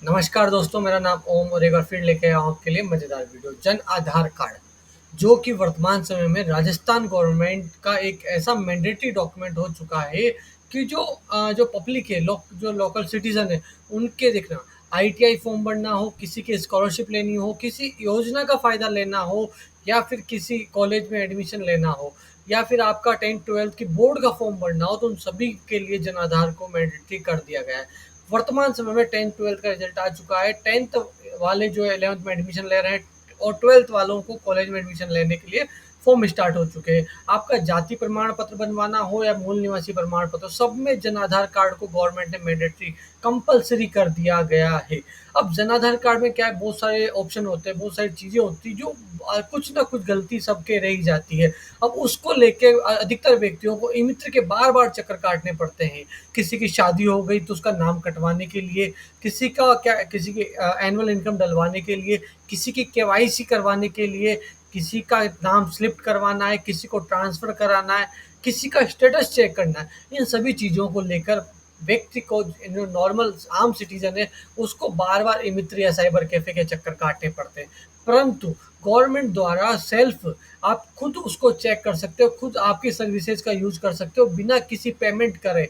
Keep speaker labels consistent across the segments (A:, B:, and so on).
A: नमस्कार दोस्तों, मेरा नाम ओम और एक बार फिर लेके आया हूँ आपके लिए मज़ेदार वीडियो। जन आधार कार्ड, जो कि वर्तमान समय में राजस्थान गवर्नमेंट का एक ऐसा मैंडेटरी डॉक्यूमेंट हो चुका है कि जो पब्लिक है, जो लोकल सिटीज़न है, उनके देखना आईटीआई फॉर्म भरना हो, किसी की स्कॉलरशिप लेनी हो, किसी योजना का फ़ायदा लेना हो या फिर किसी कॉलेज में एडमिशन लेना हो या फिर आपका 10th-12th की बोर्ड का फॉर्म भरना हो, तो उन सभी के लिए जन आधार को मैंडेटरी कर दिया गया है। वर्तमान समय में 10th-12th का रिजल्ट आ चुका है। 10th वाले जो 11th में एडमिशन ले रहे हैं और 12th वालों को कॉलेज में एडमिशन लेने के लिए फॉर्म स्टार्ट हो चुके हैं। आपका जाति प्रमाण पत्र बनवाना हो या मूल निवासी प्रमाण पत्र, सब में जन आधार कार्ड को गवर्नमेंट ने मैंडेटरी कंपलसरी कर दिया गया है। अब जन आधार कार्ड में क्या है, बहुत सारे ऑप्शन होते हैं, बहुत सारी चीज़ें होती हैं जो कुछ ना कुछ गलती सबके रह ही जाती है। अब उसको लेके अधिकतर व्यक्तियों को ई-मित्र के बार-बार चक्कर काटने पड़ते हैं। किसी की शादी हो गई तो उसका नाम कटवाने के लिए, किसी की एनुअल इनकम डलवाने के लिए, किसी की केवाईसी करवाने के लिए, किसी का नाम स्लिप करवाना है, किसी को ट्रांसफ़र कराना है, किसी का स्टेटस चेक करना है। इन सभी चीज़ों को लेकर व्यक्ति को, जो नॉर्मल आम सिटीज़न है, उसको बार-बार ई-मित्र या साइबर कैफ़े के चक्कर काटने पड़ते हैं। परंतु गवर्नमेंट द्वारा सेल्फ आप खुद उसको चेक कर सकते हो, खुद आपकी सर्विसेज़ का यूज़ कर सकते हो बिना किसी पेमेंट करे।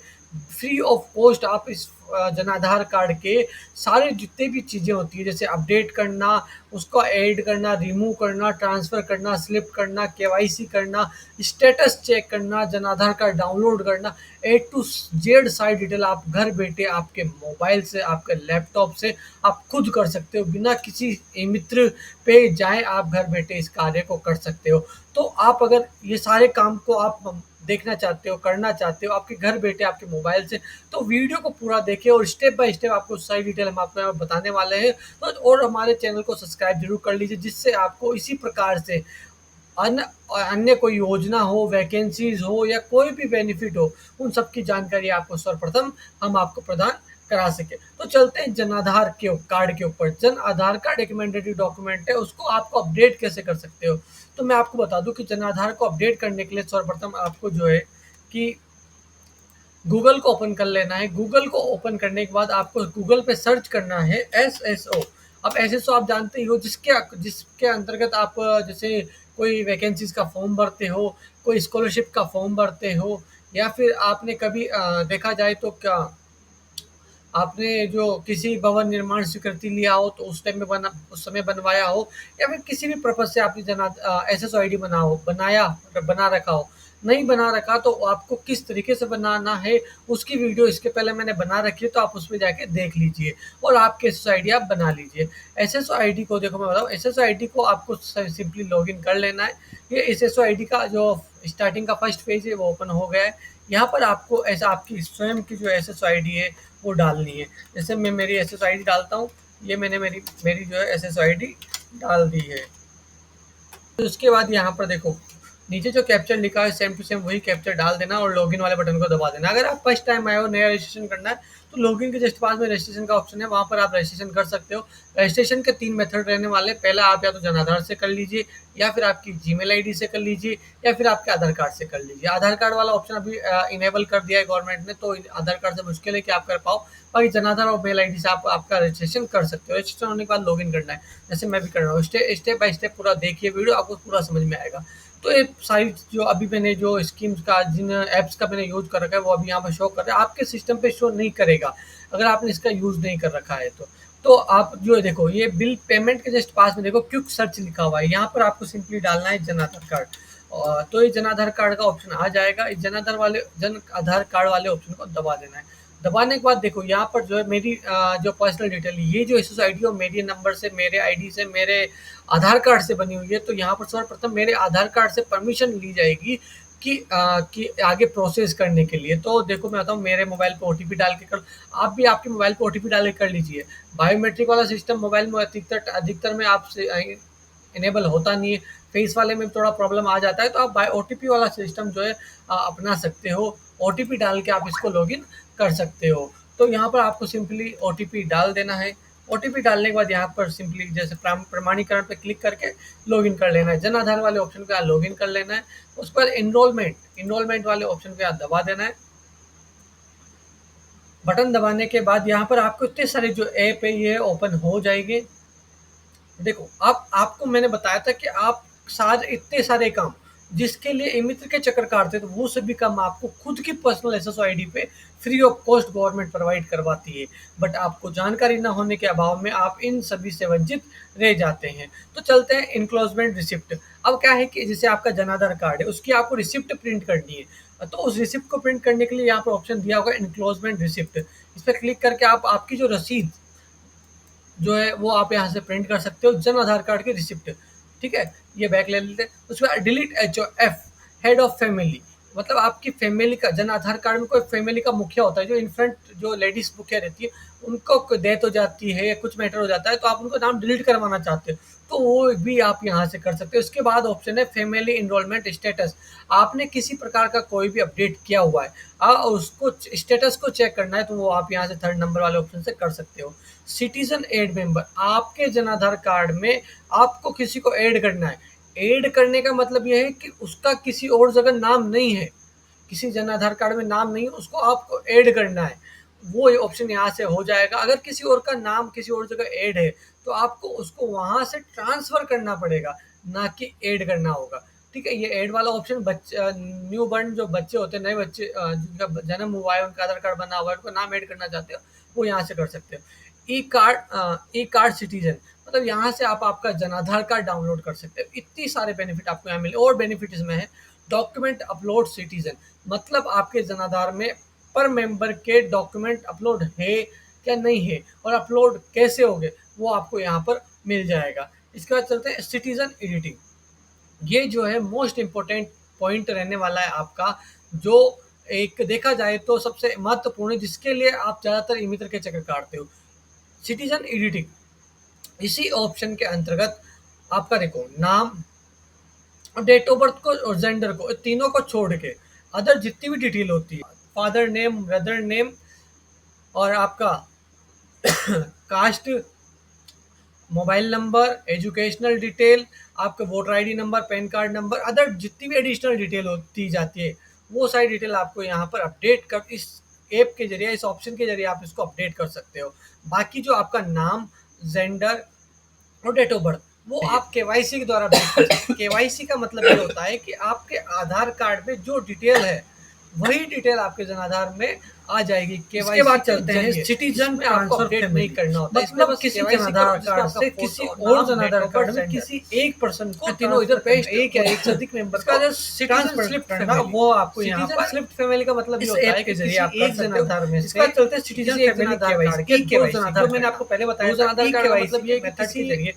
A: फ्री ऑफ कॉस्ट आप इस जन आधार कार्ड के सारे जितने भी चीज़ें होती हैं, जैसे अपडेट करना, उसको ऐड करना, रिमूव करना, ट्रांसफ़र करना, स्लिप करना, केवाईसी करना, स्टेटस चेक करना, जन आधार कार्ड डाउनलोड करना, ए टू जेड सारी डिटेल आप घर बैठे आपके मोबाइल से, आपके लैपटॉप से आप खुद कर सकते हो। बिना किसी ई-मित्र पे जाएँ, आप घर बैठे इस कार्य को कर सकते हो। तो आप अगर ये सारे काम को आप देखना चाहते हो, करना चाहते हो, आपके घर बैठे आपके मोबाइल से, तो वीडियो को पूरा देखिए और स्टेप बाय स्टेप आपको सारी डिटेल हम आपको यहाँ बताने वाले हैं। तो और हमारे चैनल को सब्सक्राइब ज़रूर कर लीजिए, जिससे आपको इसी प्रकार से अन्य अन्य कोई योजना हो, वैकेंसीज़ हो या कोई भी बेनिफिट हो, उन सब की जानकारी आपको सर्वप्रथम हम आपको प्रदान करा सकें। तो चलते हैं जन आधार के कार्ड के ऊपर। जन आधार कार्ड एक मैंडेटरी डॉक्यूमेंट है, उसको आपको अपडेट कैसे कर सकते हो? तो मैं आपको बता दूँ कि जन आधार को अपडेट करने के लिए सर्वप्रथम आपको जो है कि गूगल को ओपन कर लेना है। गूगल को ओपन करने के बाद आपको गूगल पे सर्च करना है एसएसओ। अब एसएसओ आप जानते ही हो, जिसके अंतर्गत आप जैसे कोई वैकेंसीज़ का फॉर्म भरते हो, कोई स्कॉलरशिप का फॉर्म भरते हो या फिर आपने कभी देखा जाए तो क्या आपने जो किसी भवन निर्माण स्वीकृति लिया हो तो उस समय बनवाया हो या फिर किसी भी पर्पज़ से आपने एसएसओ आईडी बना रखा हो। नहीं बना रखा तो आपको किस तरीके से बनाना है, उसकी वीडियो इसके पहले मैंने बना रखी है, तो आप उसमें जाके देख लीजिए और आपकी एसएसओ आईडी आप बना लीजिए। एसएसओ आईडी को देखो, मैं बताऊँ, एसएसओ आईडी को आपको सिंपली लॉगिन कर लेना है। ये एसएसओ आईडी का जो स्टार्टिंग का फर्स्ट पेज है वो ओपन हो गया है। यहाँ पर आपको ऐसा आपकी स्वयं की जो एसएसओ आईडी है वो डालनी है। जैसे मैं मेरी एसएसओ आईडी डालता हूँ, ये मैंने मेरी मेरी जो है एसएसओ आईडी डाल दी है। तो उसके बाद यहाँ पर देखो, नीचे जो कैप्चर लिखा है सेम टू सेम वही कैप्चर डाल देना और लॉगिन वाले बटन को दबा देना। अगर आप फर्स्ट टाइम आए हो, नया रजिस्ट्रेशन करना है, तो लॉगिन के जस्ट पास में रजिस्ट्रेशन का ऑप्शन है, वहाँ पर आप रजिस्ट्रेशन कर सकते हो। रजिस्ट्रेशन के 3 मेथड रहने वाले, पहला आप या तो जन आधार से कर लीजिए या फिर आपकी जीमेल आईडी से कर लीजिए या फिर आपके आधार कार्ड से कर लीजिए। आधार कार्ड वाला ऑप्शन अभी इनेबल कर दिया है गवर्नमेंट ने, तो आधार कार्ड से मुश्किल है कि आप कर पाओ। बाकी जन आधार और मेल आईडी से आप आपका रजिस्ट्रेशन कर सकते हो। रजिस्ट्रेशन होने के बाद लॉगिन करना है, जैसे मैं भी कर रहा हूँ। स्टेप बाय स्टेप पूरा देखिए वीडियो, आपको पूरा समझ में आएगा। तो ये सारी जो अभी मैंने जो स्कीम्स का, जिन ऐप्स का मैंने यूज़ कर रखा है, वो अभी यहाँ पे शो कर रहा है। आपके सिस्टम पे शो नहीं करेगा अगर आपने इसका यूज़ नहीं कर रखा है तो। तो आप जो है देखो, ये बिल पेमेंट के जस्ट पास में देखो क्विक सर्च लिखा हुआ है, यहाँ पर आपको सिंपली डालना है जन आधार कार्ड। तो ये जन आधार कार्ड का ऑप्शन आ जाएगा। इस जन आधार कार्ड वाले ऑप्शन को दबा देना है। दबाने के बाद देखो यहाँ पर जो है मेरी जो पर्सनल डिटेल, ये जो एसएसओ आईडी और मेरे नंबर से, मेरे आईडी से, मेरे आधार कार्ड से बनी हुई है, तो यहाँ पर सर्वप्रथम मेरे आधार कार्ड से परमिशन ली जाएगी कि आगे प्रोसेस करने के लिए। तो देखो मैं बताऊँ, मेरे मोबाइल पे ओटीपी डाल के कर, आप भी आपके मोबाइल पे ओटीपी डाल के कर लीजिए। बायोमेट्रिक वाला सिस्टम मोबाइल में अधिकतर अधिकतर में आपसे इनेबल होता नहीं है, फेस वाले में थोड़ा प्रॉब्लम आ जाता है, तो आप बाय ओटीपी वाला सिस्टम जो है अपना सकते हो। ओटीपी डाल के आप इसको लॉगिन कर सकते हो। तो यहाँ पर आपको सिंपली ओटीपी डाल देना है। ओटीपी डालने के बाद यहाँ पर सिंपली जैसे प्रमाणीकरण पे क्लिक करके लॉगिन कर लेना है। जन आधार वाले ऑप्शन पे लॉगिन कर लेना है। उस पर एनरोलमेंट वाले ऑप्शन पे दबा देना है। बटन दबाने के बाद यहाँ पर आपको इतने सारे जो ऐप है ये ओपन हो जाएंगे। देखो, अब आपको मैंने बताया था कि आप सारे इतने सारे काम जिसके लिए ई-मित्र के चक्कर काटते थे, वो सभी काम आपको खुद की पर्सनल एसएसओ आईडी पे free of cost government provide करवाती है। बट आपको जानकारी ना होने के अभाव में आप इन सभी से वंचित रह जाते हैं। तो चलते हैं एनक्लोजमेंट रिसिप्ट। अब क्या है कि जैसे आपका जन आधार कार्ड है, उसकी आपको रिसिप्ट प्रिंट करनी है। तो उस रिसिप्ट को प्रिंट करने के लिए यहाँ पर ऑप्शन दिया होगा एनक्लोजमेंट रिसिप्ट। इस पर क्लिक करके आप आपकी जो रसीद जो है वो आप यहाँ से प्रिंट कर सकते हो, जन आधार कार्ड की रिसिप्ट। ठीक है, ये बैक ले लेते हैं। उसके बाद delete HOF, head of family, मतलब आपकी फैमिली का जन आधार कार्ड में कोई फैमिली का मुखिया होता है, जो इनफ्रंट जो लेडीज मुखिया रहती है, उनको डेथ हो जाती है या कुछ मैटर हो जाता है, तो आप उनको नाम डिलीट करवाना चाहते हो, तो वो भी आप यहाँ से कर सकते हो। उसके बाद ऑप्शन है फैमिली इनरोलमेंट स्टेटस। आपने किसी प्रकार का कोई भी अपडेट किया हुआ है, उसको स्टेटस को चेक करना है, तो वो आप यहाँ से थर्ड नंबर वाले ऑप्शन से कर सकते हो। सिटीजन एड मेंबर, आपके जन आधार कार्ड में आपको किसी को ऐड करना है। ऐड करने का मतलब यह है कि उसका किसी और जगह नाम नहीं है, किसी जन आधार कार्ड में नाम नहीं है, उसको आपको ऐड करना है। वो ऑप्शन यहाँ से हो जाएगा। अगर किसी और का नाम किसी और जगह ऐड है, तो आपको उसको वहां से ट्रांसफर करना पड़ेगा, ना कि ऐड करना होगा। ठीक है, ये ऐड वाला ऑप्शन बच्चे न्यू बर्न जो बच्चे होते हैं, नए बच्चे जिनका जन्म हुआ है, उनका आधार कार्ड बना हुआ है, उनको नाम ऐड करना चाहते हो, वो यहाँ से कर सकते हो। ई कार्ड सिटीजन, मतलब यहाँ से आप आपका जनाधार कार्ड डाउनलोड कर सकते हो। इतनी सारे बेनिफिट आपको यहाँ मिले। और बेनिफिट इसमें है डॉक्यूमेंट अपलोड सिटीजन, मतलब आपके जनाधार में पर मेंबर के डॉक्यूमेंट अपलोड है क्या नहीं है, और अपलोड कैसे होंगे, वो आपको यहाँ पर मिल जाएगा। इसके बाद चलते हैं सिटीजन एडिटिंग। ये जो है मोस्ट इम्पोर्टेंट पॉइंट रहने वाला है आपका, जो एक देखा जाए तो सबसे महत्वपूर्ण है, जिसके लिए आप ज़्यादातर ई मित्र के चक्कर काटते हो। सिटीजन एडिटिंग, इसी ऑप्शन के अंतर्गत आपका देखो नाम और डेट ऑफ बर्थ को और जेंडर को, तीनों को छोड़ के अदर जितनी भी डिटेल होती है, फादर नेम, ब्रदर नेम, और आपका caste, mobile number, educational detail, आपका voter ID number, PAN card number, other जितनी भी एडिशनल डिटेल होती जाती है, वो सारी डिटेल आपको यहाँ पर अपडेट कर इस ऐप के जरिए, इस ऑप्शन के जरिए आप इसको अपडेट कर सकते हो। बाकी जो आपका नाम, जेंडर और डेट ऑफ बर्थ, वो आप केवाईसी के द्वारा अपडेट कर सकते हैं। केवाईसी का मतलब ये होता है कि आपके आधार कार्ड में जो डिटेल है, वही डिटेल आपके जनाधार में आ जाएगी। केवाईसी बाद चलते हैं सिटीजन में आपको अपडेट नहीं करना होता, मतलब किसी जनाधार कार्ड से किसी और जनाधार कार्ड में किसी एक पर्सन को तीनों इधर पेस्ट एक या एक से अधिक मेंबर का जो सिटीजन स्लिप करना, वो आपको यहाँ पर स्लिप फैमिली का मतलब ये होता है कि जरिए आप एक जनाधार में इसका चलते हैं सिटीजन फैमिली केवाईसी के केवाईसी, जो मैंने आपको पहले बताया जनाधार कार्ड का मतलब ये मेथड के जरिए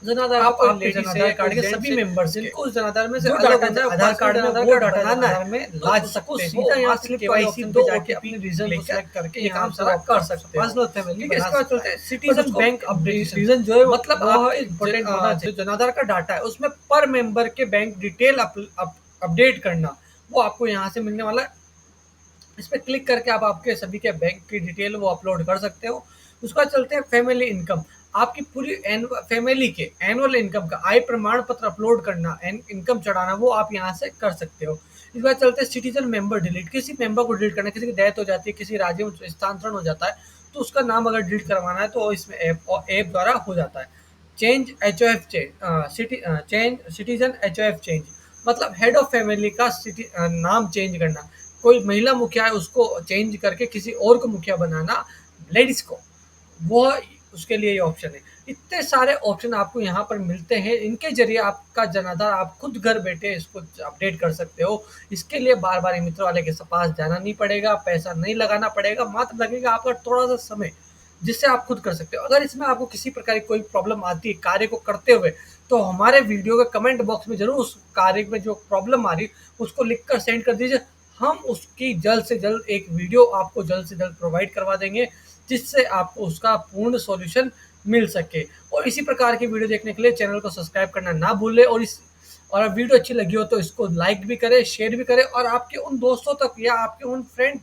A: जनाधार आप आपके जनाधार कार्ड के सभी मेंबर्स जिनको उस जनाधार में से अलग आधार कार्ड में वो डालना है में ला सकते हैं। सीधा यहाँ से केवाईसी दो जाके अपने रीजन को सेलेक्ट करके ये काम सारा कर सकते हैं। पर्सनल फैमिली इसके बाद चलते हैं सिटीजन बैंक अपडेट। रीजन जो है मतलब बहुत इंपॉर्टेंट होना चाहिए। जो जनाधार का डाटा है उसमें पर मेंबर के बैंक डिटेल अपडेट करना, वो आपको यहाँ से मिलने वाला है। इस पर क्लिक करके आप आपके सभी के बैंक की डिटेल वो अपलोड कर सकते हो। उसके बाद चलते हैं फैमिली इनकम, आपकी पूरी फैमिली के एनुअल इनकम का आय प्रमाण पत्र अपलोड करना, इनकम चढ़ाना, वो आप यहाँ से कर सकते हो। इस बार चलते हैं सिटीजन मेंबर डिलीट, किसी मेंबर को डिलीट करना, किसी की डेथ हो जाती है, किसी राज्य में स्थानांतरण हो जाता है, तो उसका नाम अगर डिलीट करवाना है तो इसमें ऐप द्वारा हो जाता है। Change HOF citizen HOF change, मतलब हेड ऑफ फैमिली का नाम चेंज करना। कोई महिला मुखिया है उसको चेंज करके किसी और को मुखिया बनाना, लेडीज को, वो उसके लिए ये ऑप्शन है। इतने सारे ऑप्शन आपको यहाँ पर मिलते हैं, इनके जरिए आपका जनाधार आप खुद घर बैठे इसको अपडेट कर सकते हो। इसके लिए बार बार मित्र वाले के पास जाना नहीं पड़ेगा, पैसा नहीं लगाना पड़ेगा, मात्र लगेगा आपका थोड़ा सा समय, जिससे आप खुद कर सकते हो। अगर इसमें आपको किसी प्रकार की कोई प्रॉब्लम आती है कार्य को करते हुए, तो हमारे वीडियो के कमेंट बॉक्स में जरूर उस कार्य में जो प्रॉब्लम आ रही उसको लिखकर सेंड कर दीजिए। हम उसकी जल्द से जल्द एक वीडियो आपको जल्द से जल्द प्रोवाइड करवा देंगे, जिससे आपको उसका पूर्ण सॉल्यूशन मिल सके। और इसी प्रकार की वीडियो देखने के लिए चैनल को सब्सक्राइब करना ना भूलें। और वीडियो अच्छी लगी हो तो इसको लाइक भी करें, शेयर भी करें, और आपके उन दोस्तों तक या आपके उन फ्रेंड